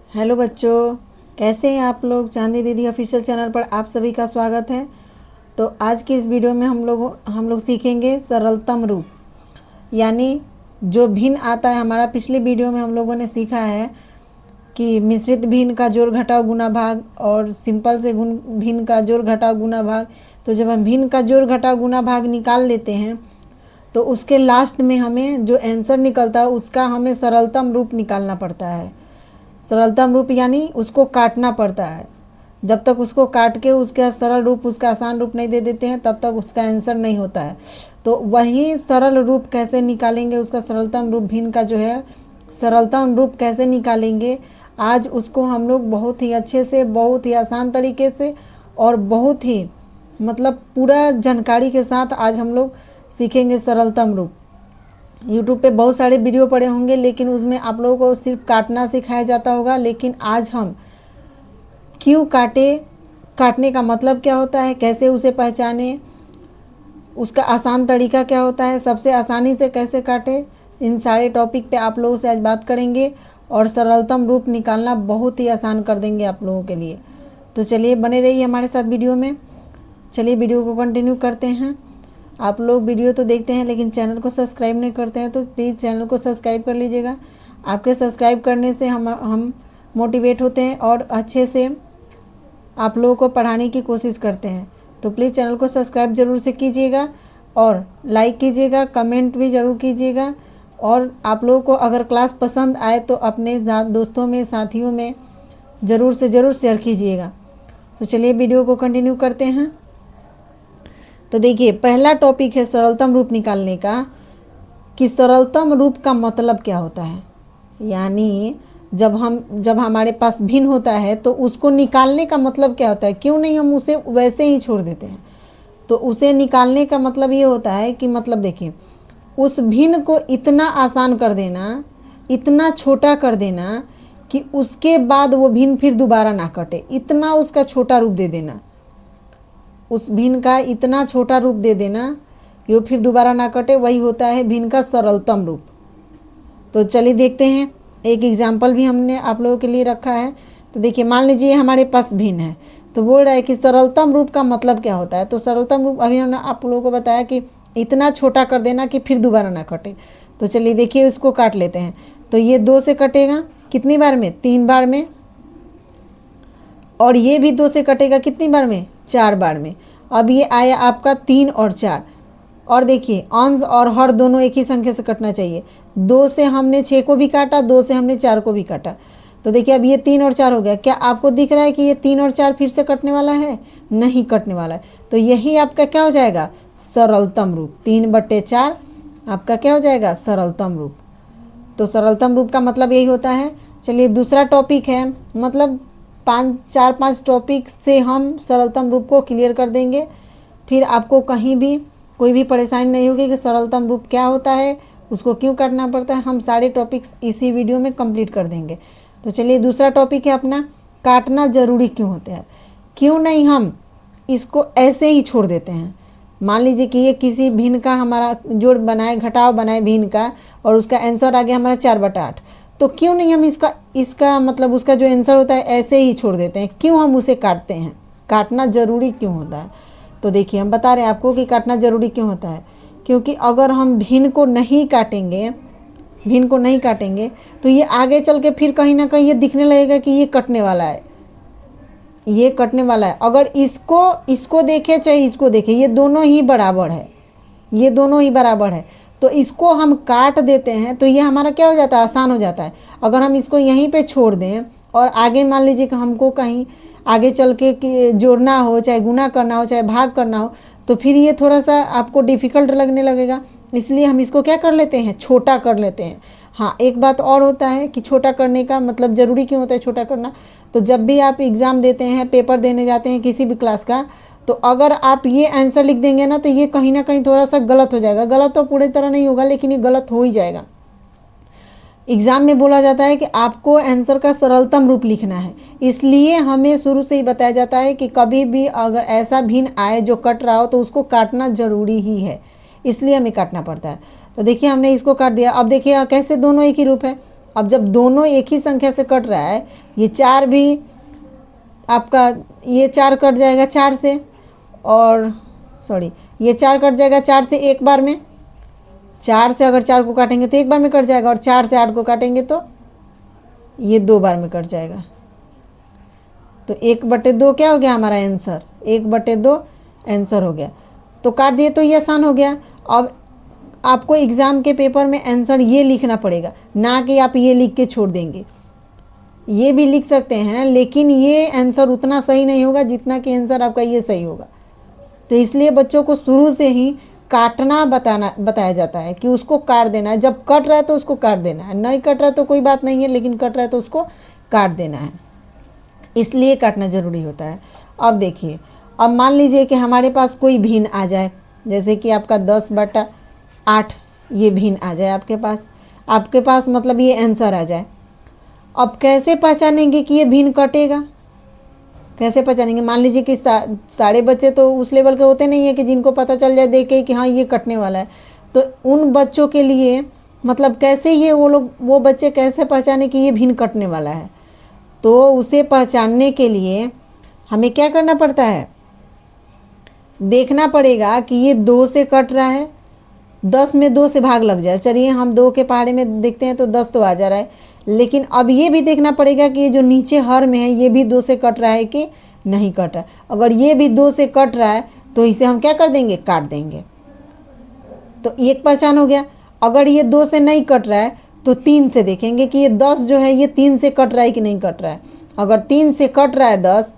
Hello बच्चों, कैसे हैं आप लोग। चांदी दीदी ऑफिशियल चैनल पर आप सभी का स्वागत है। तो आज की इस वीडियो में हम लोग सीखेंगे सरलतम रूप, यानी जो भिन्न आता है। हमारा पिछले वीडियो में हम लोगों ने सीखा है कि मिश्रित भिन्न का जोड़ घटाव गुना भाग और सिंपल से भिन्न का जोड़ घटाव गुना भाग। तो जब हम भिन्न का जोड़ घटाव गुना भाग निकाल लेते हैं तो उसके लास्ट में हमें जो आंसर निकलता है उसका हमें सरलतम रूप निकालना पड़ता है। सरलतम रूप यानी उसको काटना पड़ता है। जब तक उसको काट के उसका सरल रूप, उसका आसान रूप नहीं दे देते हैं तब तक उसका आंसर नहीं होता है। तो वही सरल रूप कैसे निकालेंगे, उसका सरलतम रूप भिन्न का जो है सरलतम रूप कैसे निकालेंगे, आज उसको हम लोग बहुत ही अच्छे से, बहुत ही आसान तरीके से और बहुत ही मतलब पूरा जानकारी के साथ आज हम लोग सीखेंगे सरलतम रूप। यूट्यूब पे बहुत सारे वीडियो पड़े होंगे लेकिन उसमें आप लोगों को सिर्फ काटना सिखाया जाता होगा, लेकिन आज हम क्यों काटे, काटने का मतलब क्या होता है, कैसे उसे पहचाने, उसका आसान तरीका क्या होता है, सबसे आसानी से कैसे काटे, इन सारे टॉपिक पे आप लोगों से आज बात करेंगे और सरलतम रूप निकालना बहुत ही आसान कर देंगे आप लोगों के लिए। तो चलिए बने रहिए हमारे साथ वीडियो में। चलिए वीडियो को कंटिन्यू करते हैं। आप लोग वीडियो तो देखते हैं लेकिन चैनल को सब्सक्राइब नहीं करते हैं, तो प्लीज़ चैनल को सब्सक्राइब कर लीजिएगा। आपके सब्सक्राइब करने से हम मोटिवेट होते हैं और अच्छे से आप लोगों को पढ़ाने की कोशिश करते हैं। तो प्लीज़ चैनल को सब्सक्राइब ज़रूर से कीजिएगा और लाइक कीजिएगा, कमेंट भी ज़रूर कीजिएगा। और आप लोगों को अगर क्लास पसंद आए तो अपने दोस्तों में, साथियों में ज़रूर से ज़रूर शेयर कीजिएगा। तो चलिए वीडियो को कंटिन्यू करते हैं। तो देखिए, पहला टॉपिक है सरलतम रूप निकालने का, कि सरलतम रूप का मतलब क्या होता है। यानी जब हमारे पास भिन्न होता है तो उसको निकालने का मतलब क्या होता है, क्यों नहीं हम उसे वैसे ही छोड़ देते हैं। तो उसे निकालने का मतलब ये होता है कि मतलब देखिए, उस भिन्न को इतना आसान कर देना, इतना छोटा कर देना कि उसके बाद वो भिन्न फिर दोबारा ना कटे, इतना उसका छोटा रूप दे देना। उस भिन्न का इतना छोटा रूप दे देना कि वो फिर दोबारा ना कटे, वही होता है भिन्न का सरलतम रूप। तो चलिए देखते हैं, एक एग्जाम्पल भी हमने आप लोगों के लिए रखा है। तो देखिए, मान लीजिए हमारे पास भिन्न है, तो बोल रहा है कि सरलतम रूप का मतलब क्या होता है। तो सरलतम रूप अभी हमने आप लोगों को बताया कि इतना छोटा कर देना कि फिर दोबारा ना कटे। तो चलिए देखिए, इसको काट लेते हैं। तो ये 2 से कटेगा कितनी बार में, 3 बार में, और ये भी 2 से कटेगा कितनी बार में, 4 बार में। अब ये आया आपका 3 और 4। और देखिए, अंश और हर दोनों एक ही संख्या से कटना चाहिए। 2 से हमने 6 को भी काटा, 2 से हमने 4 को भी काटा। तो देखिए, अब ये 3 और 4 हो गया। क्या आपको दिख रहा है कि ये 3 और 4 फिर से कटने वाला है? नहीं कटने वाला है। तो यही आपका क्या हो जाएगा, सरलतम रूप। 3/4 आपका क्या हो जाएगा, सरलतम रूप। तो सरलतम रूप का मतलब यही होता है। चलिए दूसरा टॉपिक है, मतलब 4-5 टॉपिक से हम सरलतम रूप को क्लियर कर देंगे। फिर आपको कहीं भी कोई भी परेशानी नहीं होगी कि सरलतम रूप क्या होता है, उसको क्यों करना पड़ता है। हम सारे टॉपिक्स इसी वीडियो में कंप्लीट कर देंगे। तो चलिए दूसरा टॉपिक है अपना, काटना ज़रूरी क्यों होता है। क्यों नहीं हम इसको ऐसे ही छोड़ देते हैं। मान लीजिए कि ये किसी भिन्न का हमारा जोड़ बनाए, घटाव बनाए भिन्न का, और उसका आंसर आ गया हमारा 4/8। तो क्यों नहीं हम इसका मतलब उसका जो आंसर होता है ऐसे ही छोड़ देते हैं, क्यों हम उसे काटते हैं, काटना ज़रूरी क्यों होता है। तो देखिए, हम बता रहे हैं आपको कि काटना ज़रूरी क्यों होता है। क्योंकि अगर हम भिन्न को नहीं काटेंगे, भिन्न को नहीं काटेंगे तो ये आगे चल के फिर कहीं ना कहीं ये दिखने लगेगा कि ये कटने वाला है, ये कटने वाला है। अगर इसको देखे चाहे इसको देखे, ये दोनों ही बराबर है, ये दोनों ही बराबर है। तो इसको हम काट देते हैं तो ये हमारा क्या हो जाता है, आसान हो जाता है। अगर हम इसको यहीं पे छोड़ दें और आगे मान लीजिए कि हमको कहीं आगे चल के जोड़ना हो, चाहे गुना करना हो, चाहे भाग करना हो, तो फिर ये थोड़ा सा आपको डिफ़िकल्ट लगने लगेगा। इसलिए हम इसको क्या कर लेते हैं, छोटा कर लेते हैं। हाँ, एक बात और होता है कि छोटा करने का मतलब ज़रूरी क्यों होता है छोटा करना। तो जब भी आप एग्ज़ाम देते हैं, पेपर देने जाते हैं किसी भी क्लास का, तो अगर आप ये आंसर लिख देंगे ना तो ये कहीं ना कहीं थोड़ा सा गलत हो जाएगा। गलत तो पूरी तरह नहीं होगा लेकिन ये गलत हो ही जाएगा। एग्ज़ाम में बोला जाता है कि आपको आंसर का सरलतम रूप लिखना है, इसलिए हमें शुरू से ही बताया जाता है कि कभी भी अगर ऐसा भिन्न आए जो कट रहा हो तो उसको काटना ज़रूरी ही है, इसलिए हमें काटना पड़ता है। तो देखिए, हमने इसको काट दिया। अब देखिए कैसे दोनों एक ही रूप है। अब जब दोनों एक ही संख्या से कट रहा है, ये 4 भी आपका, ये 4 कट जाएगा 4 से, और सॉरी ये 4 कट जाएगा 4 से एक बार में। 4 से अगर 4 को काटेंगे तो एक बार में कट जाएगा, और 4 से 8 को काटेंगे तो ये 2 बार में कट जाएगा। तो 1/2 क्या हो गया हमारा आंसर, 1/2 आंसर हो गया। तो काट दिए तो ये आसान हो गया। अब आपको एग्ज़ाम के पेपर में आंसर ये लिखना पड़ेगा, ना कि आप ये लिख के छोड़ देंगे। ये भी लिख सकते हैं, लेकिन ये आंसर उतना सही नहीं होगा जितना कि आंसर आपका ये सही होगा। तो इसलिए बच्चों को शुरू से ही काटना बताया जाता है कि उसको काट देना है। जब कट रहा है तो उसको काट देना है, नहीं कट रहा है तो कोई बात नहीं है, लेकिन कट रहा है तो उसको काट देना है, इसलिए काटना ज़रूरी होता है। अब देखिए, अब मान लीजिए कि हमारे पास कोई भिन्न आ जाए, जैसे कि आपका 10/8 ये भिन्न आ जाए आपके पास मतलब ये आंसर आ जाए। अब कैसे पहचानेंगे कि ये भिन्न कटेगा, कैसे पहचानेंगे? मान लीजिए कि सारे बच्चे तो उस लेवल के होते नहीं है कि जिनको पता चल जाए देख के कि हाँ ये कटने वाला है। तो उन बच्चों के लिए मतलब कैसे ये वो बच्चे कैसे पहचाने कि ये भिन्न कटने वाला है? तो उसे पहचानने के लिए हमें क्या करना पड़ता है, देखना पड़ेगा कि ये 2 से कट रहा है, 10 में 2 से भाग लग जाए। चलिए हम 2 के पहाड़े में देखते हैं तो 10 तो आ जा रहा है, लेकिन अब ये भी देखना पड़ेगा कि ये जो नीचे हर में है ये भी 2 से कट रहा है कि नहीं कट रहा है। अगर ये भी 2 से कट रहा है तो इसे हम क्या कर देंगे, काट देंगे। तो एक पहचान हो गया। अगर ये 2 से नहीं कट रहा है तो 3 से देखेंगे कि ये 10 जो है ये 3 से कट रहा है कि नहीं कट रहा है। अगर 3 से कट रहा है 10,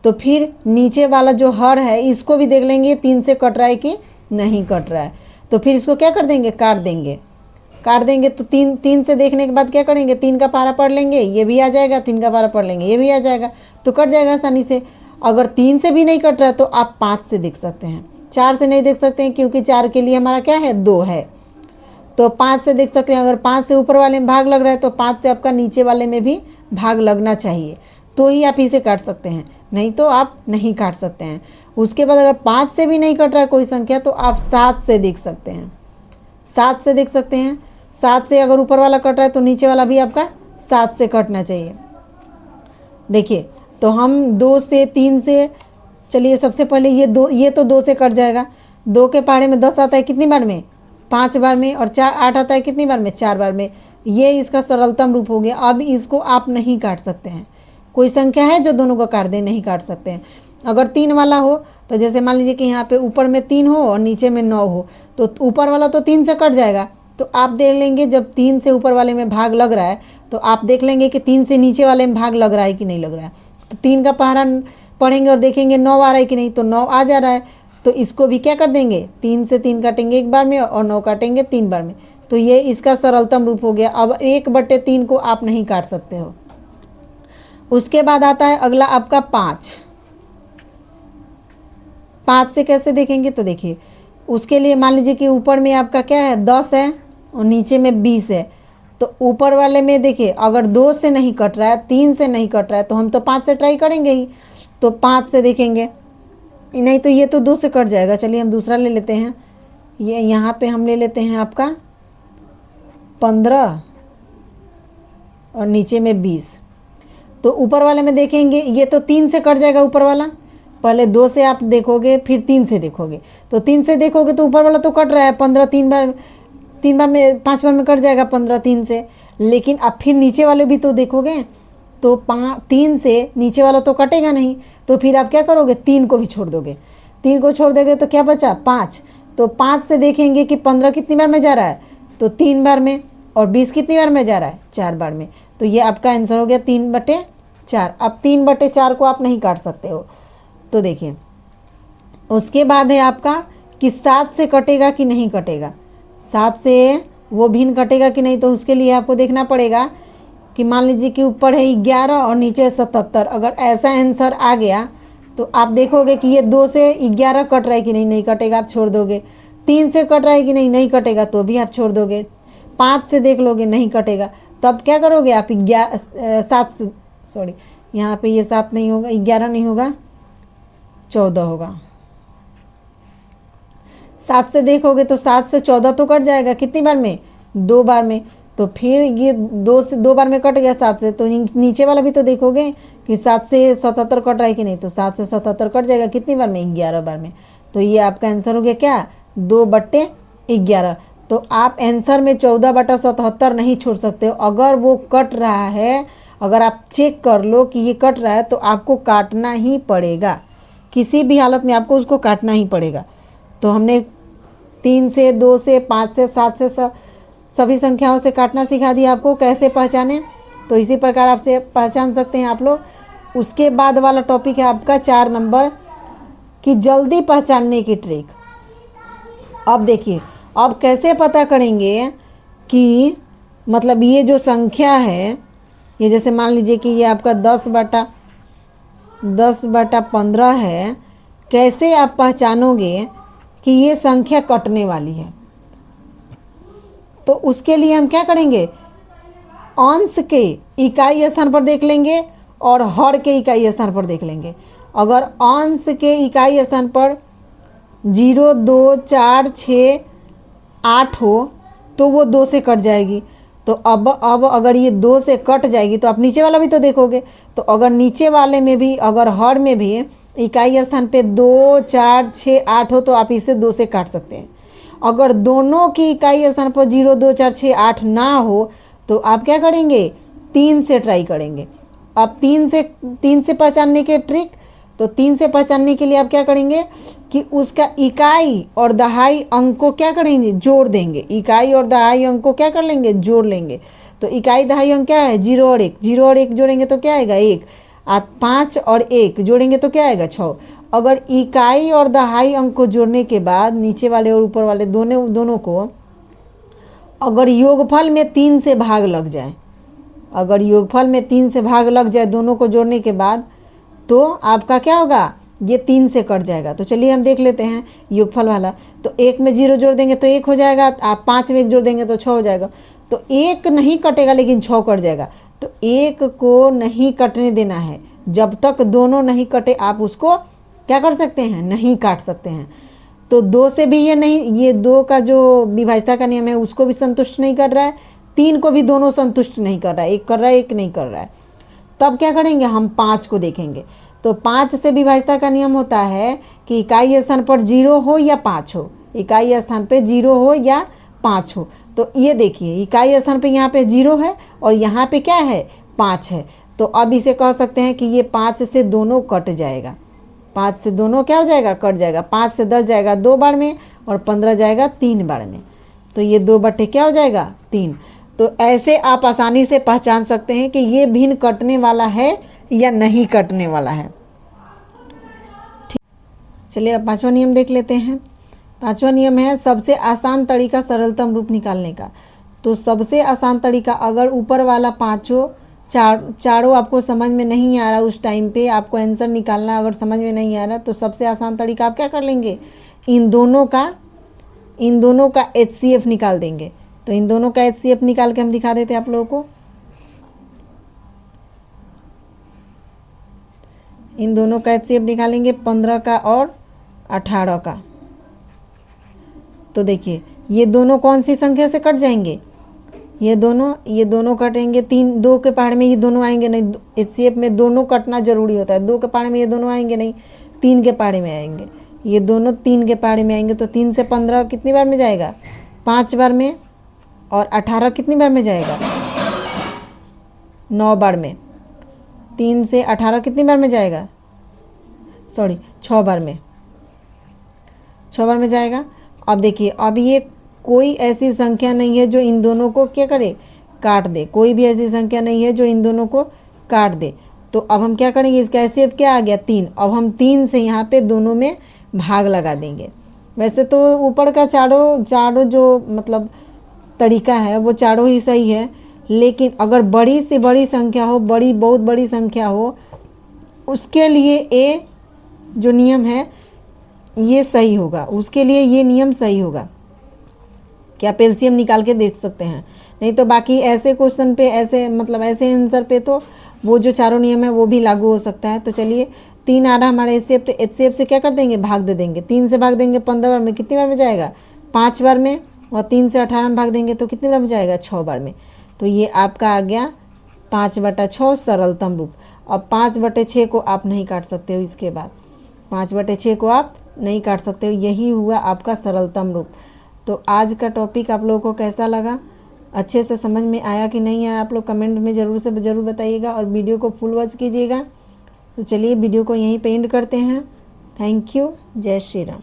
तो फिर नीचे वाला जो हर है इसको भी देख लेंगे 3 से कट रहा है कि नहीं कट रहा है। तो फिर इसको क्या कर देंगे, काट देंगे। तो 3 से देखने के बाद क्या करेंगे, 3 का पारा पढ़ लेंगे, ये भी आ जाएगा, 3 का पारा पढ़ लेंगे, ये भी आ जाएगा, तो कट जाएगा आसानी से। अगर 3 से भी नहीं कट रहा है तो आप 5 से देख सकते हैं। 4 से नहीं देख सकते हैं क्योंकि 4 के लिए हमारा क्या है, 2 है। तो 5 से देख सकते हैं। अगर 5 से ऊपर वाले में भाग लग रहा है तो 5 से आपका नीचे वाले में भी भाग लगना चाहिए, तो ही आप इसे काट सकते हैं, नहीं तो आप नहीं काट सकते हैं। उसके बाद अगर 5 से भी नहीं कट रहा है कोई संख्या तो आप 7 से देख सकते हैं। 7 से देख सकते हैं। 7 से अगर ऊपर वाला कट रहा है तो नीचे वाला भी आपका 7 से कटना चाहिए। देखिए, तो हम 2 से 3 से, चलिए सबसे पहले ये तो 2 से कट जाएगा। 2 के पहाड़े में 10 आता है कितनी बार में, 5 बार में, और 8 आता है कितनी बार में, 4 बार में। ये इसका सरलतम रूप हो गया। अब इसको आप नहीं काट सकते हैं। कोई संख्या है जो दोनों को काट दे, नहीं काट सकते हैं। अगर 3 वाला हो तो जैसे मान लीजिए कि यहाँ पे ऊपर में 3 हो और नीचे में 9 हो, तो ऊपर वाला तो 3 से कट जाएगा। तो आप देख लेंगे जब 3 से ऊपर वाले में भाग लग रहा है तो आप देख लेंगे कि 3 से नीचे वाले में भाग लग रहा है कि नहीं लग रहा है। तो 3 का पहाड़ा पढ़ेंगे और देखेंगे 9 आ रहा है कि नहीं, तो 9 आ जा रहा है, तो इसको भी क्या कर देंगे, 3 से 3 काटेंगे एक बार में और 9 काटेंगे 3 बार में। तो ये इसका सरलतम रूप हो गया। अब 1/3 को आप नहीं काट सकते हो। उसके बाद आता है अगला आपका 5। 5 से कैसे देखेंगे, तो देखिए उसके लिए मान लीजिए कि ऊपर में आपका क्या है, 10 है और नीचे में 20 है। तो ऊपर वाले में देखिए अगर 2 से नहीं कट रहा है, 3 से नहीं कट रहा है, तो हम तो 5 से ट्राई करेंगे ही। तो 5 से देखेंगे, नहीं तो ये तो 2 से कट जाएगा। चलिए हम दूसरा ले लेते हैं। ये यहाँ पे हम ले लेते हैं आपका 15 और नीचे में 20। तो ऊपर वाले में देखेंगे ये तो 3 से कट जाएगा ऊपर वाला। पहले 2 से आप देखोगे, फिर 3 से देखोगे। तो 3 से देखोगे तो ऊपर वाला तो कट रहा है, 15 3 बार में 5 बार में कट जाएगा 15 3 से। लेकिन अब फिर नीचे वाले भी तो देखोगे तो 3 से नीचे वाला तो कटेगा नहीं। तो फिर आप क्या करोगे, 3 को भी छोड़ दोगे। 3 को छोड़ दोगे तो क्या बचा, 5। तो 5 से देखेंगे कि 15 कितनी बार में जा रहा है, तो 3 बार में, और 20 कितनी बार में जा रहा है, 4 बार में। तो ये आपका आंसर हो गया 3/4। अब 3/4 को आप नहीं काट सकते हो। तो देखिए उसके बाद है आपका कि 7 से कटेगा कि नहीं कटेगा। 7 से वो भिन्न कटेगा कि नहीं, तो उसके लिए आपको देखना पड़ेगा कि मान लीजिए कि ऊपर है 11 और नीचे है 77। अगर ऐसा आंसर आ गया तो आप देखोगे कि ये 2 से 11 कट रहा है कि नहीं, नहीं कटेगा, आप छोड़ दोगे। 3 से कट रहा है कि नहीं, नहीं कटेगा, तो भी आप छोड़ दोगे। 5 से देख लोगे, नहीं कटेगा, तब क्या करोगे आप, 7 से, सॉरी यहाँ पे ये 7 नहीं होगा, 11 नहीं होगा, 14 होगा। 7 से देखोगे तो 7 से 14 तो कट जाएगा कितनी बार में, 2 बार में। तो फिर ये 2 बार में कट गया 7 से, तो नीचे वाला भी तो देखोगे कि 7 से 77 कट रहा है कि नहीं, तो 7 से 77 कट जाएगा कितनी बार में, 11 बार में। तो ये आपका आंसर हो गया क्या, 2/11। तो आप आंसर में 14/77 नहीं छोड़ सकते हो। अगर वो कट रहा है, अगर आप चेक कर लो कि ये कट रहा है, तो आपको काटना ही पड़ेगा, किसी भी हालत में आपको उसको काटना ही पड़ेगा। तो हमने 3 से, 2 से, 5 से, 7 से सभी संख्याओं से काटना सिखा दिया आपको कैसे पहचाने। तो इसी प्रकार आपसे पहचान सकते हैं आप लोग। उसके बाद वाला टॉपिक है आपका 4 नंबर की जल्दी पहचानने की ट्रिक। अब देखिए, अब कैसे पता करेंगे कि मतलब ये जो संख्या है, ये जैसे मान लीजिए कि ये आपका 10/15 है, कैसे आप पहचानोगे कि ये संख्या कटने वाली है। तो उसके लिए हम क्या करेंगे, अंश के इकाई स्थान पर देख लेंगे और हर के इकाई स्थान पर देख लेंगे। अगर अंश के इकाई स्थान पर 0, 2, 4, 6, 8 हो तो वो 2 से कट जाएगी। तो अब अगर ये 2 से कट जाएगी तो आप नीचे वाला भी तो देखोगे। तो अगर नीचे वाले में भी, अगर हर में भी इकाई स्थान पे 2, 4, 6, 8 हो तो आप इसे 2 से काट सकते हैं। अगर दोनों की इकाई स्थान पर 0, 2, 4, 6, 8 ना हो तो आप क्या करेंगे, 3 से ट्राई करेंगे। अब 3 से पहचानने के ट्रिक, तो 3 से पहचानने के लिए आप क्या करेंगे कि उसका इकाई और दहाई अंक को क्या करेंगे, जोड़ देंगे। इकाई और दहाई अंक को क्या कर लेंगे, जोड़ लेंगे। तो इकाई दहाई अंक क्या है, 0 और 1, 0 और 1 जोड़ेंगे तो क्या आएगा, 1। 5 और 1 जोड़ेंगे तो क्या आएगा, 6। अगर इकाई और दहाई अंक को जोड़ने के बाद नीचे वाले और ऊपर वाले दोनों को अगर योगफल में 3 से भाग लग जाए, अगर योगफल में 3 से भाग लग जाए दोनों को जोड़ने के बाद, तो आपका क्या होगा, ये 3 से कट जाएगा। तो चलिए हम देख लेते हैं योगफल वाला। तो 1 में 0 जोड़ देंगे तो 1 हो जाएगा, आप 5 में 1 जोड़ देंगे तो 6 हो जाएगा। तो 1 नहीं कटेगा लेकिन 6 कट जाएगा। तो 1 को नहीं कटने देना है, जब तक दोनों नहीं कटे आप उसको क्या कर सकते हैं, नहीं काट सकते हैं। तो 2 से भी ये नहीं, ये 2 का जो विभाज्यता का नियम है उसको भी संतुष्ट नहीं कर रहा है, 3 को भी दोनों संतुष्ट नहीं कर रहा है, 1 कर रहा है 1 नहीं कर रहा है। तब क्या करेंगे, हम 5 को देखेंगे। तो 5 से विभाज्यता का नियम होता है कि इकाई स्थान पर 0 हो या 5 हो, इकाई स्थान पे 0 हो या 5 हो। तो ये देखिए इकाई स्थान पे यहाँ पे 0 है और यहाँ पे क्या है, 5 है। तो अब इसे कह सकते हैं कि ये 5 से दोनों कट जाएगा, 5 से दोनों क्या हो जाएगा, कट जाएगा। 5 से 10 जाएगा 2 बार में और 15 जाएगा 3 बार में। तो ये 2 क्या हो जाएगा, 3। तो ऐसे आप आसानी से पहचान सकते हैं कि ये भिन्न कटने वाला है या नहीं कटने वाला है। ठीक, चलिए अब 5वां नियम देख लेते हैं। 5वां नियम है सबसे आसान तरीका सरलतम रूप निकालने का। तो सबसे आसान तरीका, अगर ऊपर वाला चारों आपको समझ में नहीं आ रहा, उस टाइम पे आपको आंसर निकालना अगर समझ में नहीं आ रहा, तो सबसे आसान तरीका आप क्या कर लेंगे, इन दोनों का HCF निकाल देंगे। तो इन दोनों का HCF निकाल के हम दिखा देते हैं आप लोगों को। इन दोनों का HCF निकालेंगे, 15 का और 18 का। तो देखिए ये दोनों कौन सी संख्या से कट जाएंगे, ये दोनों कटेंगे। 2 के पहाड़ में ये दोनों आएंगे नहीं, HCF में दोनों कटना जरूरी होता है। 2 के पहाड़ में ये दोनों आएंगे नहीं, 3 के पहाड़ में आएंगे, ये दोनों 3 के पहाड़ में आएंगे। तो 3 से 15 कितनी बार में जाएगा, 5 बार में। और 18 कितनी बार में जाएगा, 9 बार में। 3 से 18 कितनी बार में जाएगा, 6 बार में, 6 बार में जाएगा। अब देखिए, अब ये कोई ऐसी संख्या नहीं है जो इन दोनों को क्या करे, काट दे। कोई भी ऐसी संख्या नहीं है जो इन दोनों को काट दे। तो अब हम क्या करेंगे, इसका HCF क्या आ गया, 3। अब हम 3 से यहाँ पे दोनों में भाग लगा देंगे। वैसे तो ऊपर का चारों जो मतलब तरीका है वो चारों ही सही है, लेकिन अगर बड़ी से बड़ी संख्या हो, बहुत बड़ी संख्या हो, उसके लिए ये जो नियम है ये सही होगा, उसके लिए ये नियम सही होगा कि आप एलसीएम निकाल के देख सकते हैं। नहीं तो बाकी ऐसे क्वेश्चन पे, ऐसे आंसर पे तो वो जो चारों नियम है वो भी लागू हो सकता है। तो चलिए 3 आ रहा हमारा HCF, तो HCF से क्या कर देंगे, भाग दे देंगे। 3 से भाग देंगे 15 बार में, कितनी बार में जाएगा, 5 बार में। और 3 से 18 में भाग देंगे तो कितने बार में जाएगा, 6 बार में। तो ये आपका आ गया 5/6 सरलतम रूप। अब 5/6 को आप नहीं काट सकते हो, इसके बाद 5/6 को आप नहीं काट सकते हो, यही हुआ आपका सरलतम रूप। तो आज का टॉपिक आप लोगों को कैसा लगा, अच्छे से समझ में आया कि नहीं आया, आप लोग कमेंट में ज़रूर बताइएगा और वीडियो को फुल वॉच कीजिएगा। तो चलिए वीडियो को यहीं पे एंड करते हैं। Thank you. जय श्री राम।